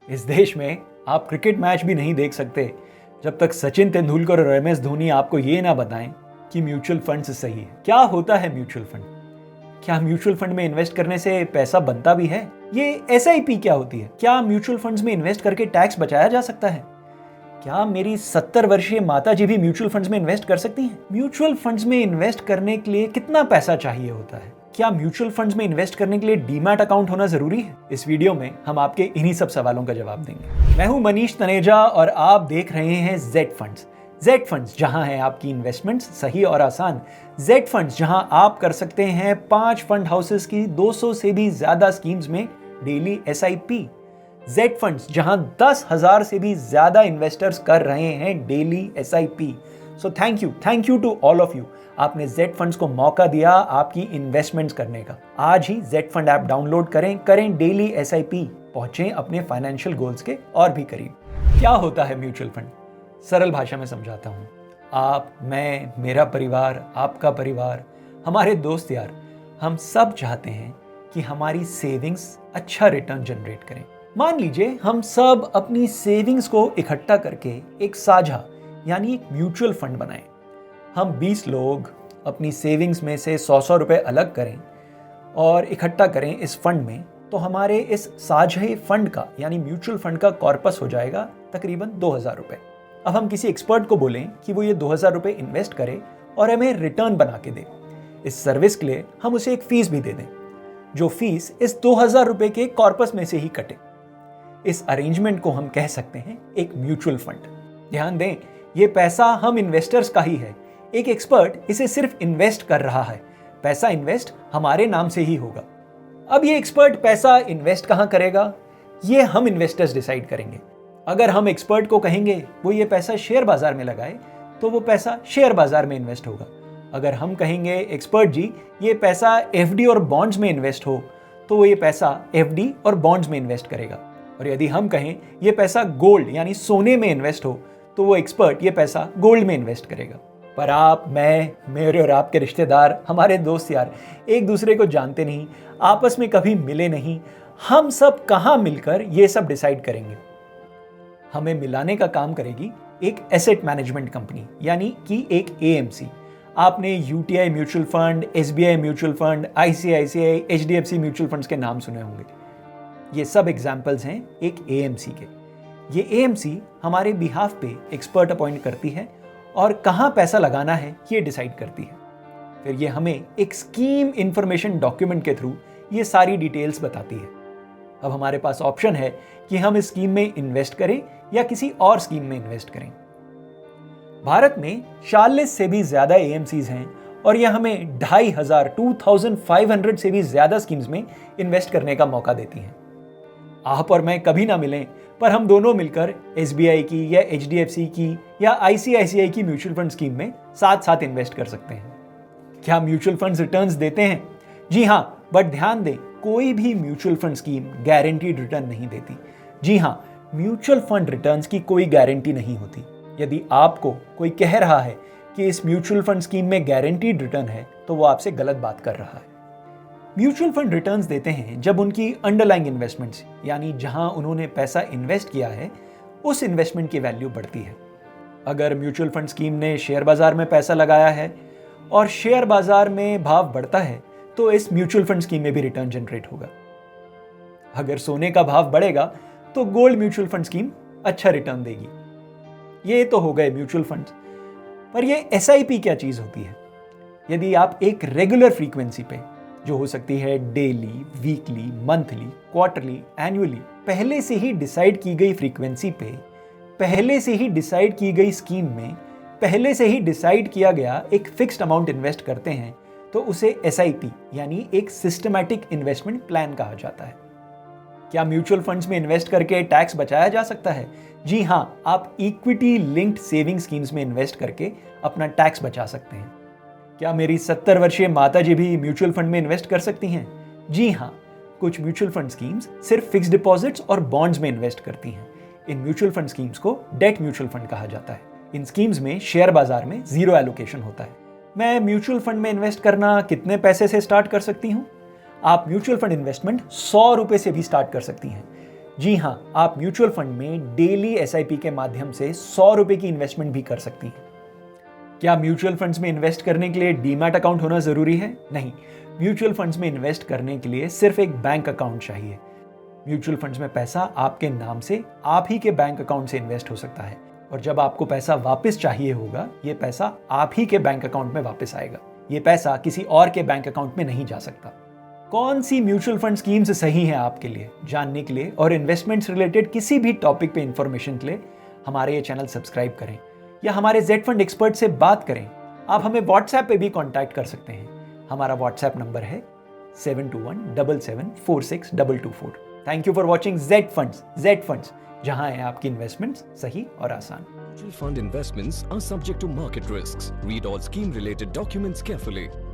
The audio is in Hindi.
इस देश में आप क्रिकेट मैच भी नहीं देख सकते जब तक सचिन तेंदुलकर और एम एस धोनी आपको ये ना बताएं कि म्यूचुअल फंड सही है। क्या होता है म्यूचुअल फंड? क्या म्यूचुअल फंड में इन्वेस्ट करने से पैसा बनता भी है? ये एसआईपी क्या होती है? क्या म्यूचुअल फंड्स में इन्वेस्ट करके टैक्स बचाया जा सकता है? क्या मेरी 70 वर्षीय माता जी भी म्यूचुअल फंड्स में इन्वेस्ट कर सकती हैं? म्यूचुअल फंड्स में इन्वेस्ट करने के लिए कितना पैसा चाहिए होता है? क्या म्यूचुअल फंड्स में इन्वेस्ट करने के लिए डीमैट अकाउंट होना जरूरी है? इस वीडियो में हम आपके इन्हीं सब सवालों का जवाब देंगे। मैं हूं मनीष तनेजा और आप देख रहे हैं जेड फंड्स। जेड फंड्स, जहां है आपकी इन्वेस्टमेंट्स सही और आसान। जेड फंड्स, जहां आप कर सकते हैं 5 फंड हाउसेस की 200 से भी ज्यादा स्कीम्स में डेली एसआईपी। जेड फंड्स, जहां 10,000 से भी ज्यादा इन्वेस्टर्स कर रहे हैं daily SIP. So thank you to all of you. आपने जेड फंड्स को मौका दिया आपकी इन्वेस्टमेंट्स करने का। आज ही जेड फंड ऐप डाउनलोड करें डेली एसआईपी, पहुंचे अपने फाइनेंशियल गोल्स के और भी करीब। क्या होता है म्यूचुअल फंड? सरल भाषा में समझाता हूं। आप, मैं, मेरा परिवार, आपका परिवार, हमारे दोस्त यार, हम सब चाहते हैं कि हमारी सेविंग्स अच्छा रिटर्न जनरेट करें। मान लीजिए हम सब अपनी सेविंग्स को इकट्ठा करके एक साझा यानी एक म्यूचुअल फंड बनाएं। हम 20 लोग अपनी सेविंग्स में से 100 रुपए अलग करें और इकट्ठा करें इस फंड में, तो हमारे इस साझे फंड का यानी म्यूचुअल फंड का कॉर्पस हो जाएगा तकरीबन 2,000 रुपए। अब हम किसी एक्सपर्ट को बोलें कि वो ये 2,000 रुपए इन्वेस्ट करे और हमें रिटर्न बना के दे। इस सर्विस के लिए हम उसे एक फीस भी दे दें, जो फीस इस 2,000 रुपए के कॉर्पस में से ही कटे। इस अरेंजमेंट को हम कह सकते हैं एक म्यूचुअल फंड। ध्यान दें, ये पैसा हम इन्वेस्टर्स का ही है। एक एक्सपर्ट इसे सिर्फ इन्वेस्ट कर रहा है, पैसा इन्वेस्ट हमारे नाम से ही होगा। अब ये एक्सपर्ट पैसा इन्वेस्ट कहां करेगा, ये हम इन्वेस्टर्स डिसाइड करेंगे। अगर हम एक्सपर्ट को कहेंगे वो ये पैसा शेयर बाजार में लगाए, तो वो पैसा शेयर बाजार में इन्वेस्ट होगा। अगर हम कहेंगे एक्सपर्ट जी ये पैसा एफडी और बॉन्ड्स में इन्वेस्ट हो, तो वो ये पैसा एफडी और बॉन्ड्स में इन्वेस्ट करेगा। और यदि हम कहें ये पैसा गोल्ड यानी सोने में इन्वेस्ट हो, तो वो एक्सपर्ट ये पैसा गोल्ड में इन्वेस्ट करेगा। पर आप, मैं, मेरे और आपके रिश्तेदार, हमारे दोस्त यार एक दूसरे को जानते नहीं, आपस में कभी मिले नहीं। हम सब कहां मिलकर ये सब डिसाइड करेंगे? हमें मिलाने का काम करेगी एक एसेट मैनेजमेंट कंपनी यानी कि एक एएमसी। आपने UTI mutual fund, SBI mutual fund, ICICI, HDFC mutual funds के नाम सुने होंगे। ये सब एग्जाम्पल्स हैं एक एएमसी के। ये एएमसी हमारे बिहाफ पे एक्सपर्ट अपॉइंट करती है और कहां पैसा लगाना है ये डिसाइड करती है। फिर ये हमें एक स्कीम इंफॉर्मेशन डॉक्यूमेंट के थ्रू ये सारी डिटेल्स बताती है। अब हमारे पास ऑप्शन है कि हम इस स्कीम में इन्वेस्ट करें या किसी और स्कीम में इन्वेस्ट करें। भारत में 40 से भी ज्यादा एएमसीज हैं और यह हमें 2,500 से भी ज्यादा स्कीम्स में इन्वेस्ट करने का मौका देती हैं। आप और मैं कभी ना मिलें, पर हम दोनों मिलकर एसबीआई की या एचडीएफसी की या आईसीआईसीआई की म्यूचुअल फंड स्कीम में साथ साथ इन्वेस्ट कर सकते हैं। क्या म्यूचुअल फंड्स रिटर्न्स देते हैं? जी हां, बट ध्यान दें, कोई भी mutual fund scheme guaranteed return नहीं देती। जी हां, म्यूचुअल फंड रिटर्न्स की कोई गारंटी नहीं होती। यदि आपको कोई कह रहा है कि इस म्यूचुअल फंड स्कीम में गारंटीड रिटर्न है, तो वो आपसे गलत बात कर रहा है। म्यूचुअल फंड रिटर्न्स देते हैं जब उनकी अंडरलाइंग इन्वेस्टमेंट्स यानी जहां उन्होंने पैसा इन्वेस्ट किया है उस इन्वेस्टमेंट की वैल्यू बढ़ती है। अगर म्यूचुअल फंड स्कीम ने शेयर बाजार में पैसा लगाया है और शेयर बाजार में भाव बढ़ता है, तो इस म्यूचुअल फंड स्कीम में भी रिटर्न जनरेट होगा। अगर सोने का भाव बढ़ेगा तो गोल्ड म्यूचुअल फंड स्कीम अच्छा रिटर्न देगी। ये तो हो गए म्यूचुअल फंड्स। पर ये एसआईपी क्या चीज होती है? यदि आप एक रेगुलर फ्रीक्वेंसी पे, जो हो सकती है daily, weekly, monthly, quarterly, annually, पहले से ही डिसाइड की गई फ्रीक्वेंसी पे, पहले से ही डिसाइड की गई स्कीम में, पहले से ही डिसाइड किया गया एक फिक्स्ड अमाउंट इन्वेस्ट करते हैं, तो उसे एसआईपी यानी एक सिस्टमैटिक इन्वेस्टमेंट प्लान कहा जाता है। क्या म्यूचुअल फंड्स में इन्वेस्ट करके टैक्स बचाया जा सकता है? जी हां, आप इक्विटी लिंक्ड सेविंग स्कीम्स में इन्वेस्ट करके अपना टैक्स बचा सकते हैं। क्या मेरी 70 वर्षीय माता जी भी म्यूचुअल फंड में इन्वेस्ट कर सकती हैं? जी हां, कुछ म्यूचुअल फंड स्कीम्स सिर्फ फिक्स्ड डिपॉजिट्स और बॉन्ड्स में इन्वेस्ट करती हैं। इन म्यूचुअल फंड स्कीम्स को डेट म्यूचुअल फंड कहा जाता है। इन स्कीम्स में शेयर बाजार में जीरो एलोकेशन होता है। मैं म्यूचुअल फंड में इन्वेस्ट करना कितने पैसे से स्टार्ट कर सकती हूँ? आप म्यूचुअल फंड इन्वेस्टमेंट 100 रुपए से भी स्टार्ट कर सकती हैं। जी हाँ, आप म्यूचुअल फंड में डेली एसआईपी के माध्यम से 100 रुपए की इन्वेस्टमेंट भी कर सकती हैं। क्या म्यूचुअल फंड्स में इन्वेस्ट करने के लिए डीमैट अकाउंट होना जरूरी है? नहीं, म्यूचुअल फंड्स में इन्वेस्ट करने के लिए सिर्फ एक बैंक अकाउंट चाहिए। म्यूचुअल फंड्स में पैसा आपके नाम से आप ही के बैंक अकाउंट से इन्वेस्ट हो सकता है, और जब आपको पैसा वापस चाहिए होगा, ये पैसा आप ही के बैंक अकाउंट में वापस आएगा। ये पैसा किसी और के बैंक अकाउंट में नहीं जा सकता। कौन सी म्यूचुअल फंड स्कीम्स सही है आपके लिए, जानने के लिए और इन्वेस्टमेंट्स रिलेटेड किसी भी टॉपिक पे इंफॉर्मेशन के लिए हमारे ये चैनल सब्सक्राइब करें या हमारे जेड फंड एक्सपर्ट से बात करें। आप हमें व्हाट्सएप पे भी कांटेक्ट कर सकते हैं। हमारा व्हाट्सएप नंबर है 7217746224। Thank you for watching Z funds, जहां है आपकी इन्वेस्टमेंट्स सही और आसान। Mutual fund investments are subject to market risks. Read all scheme related documents carefully.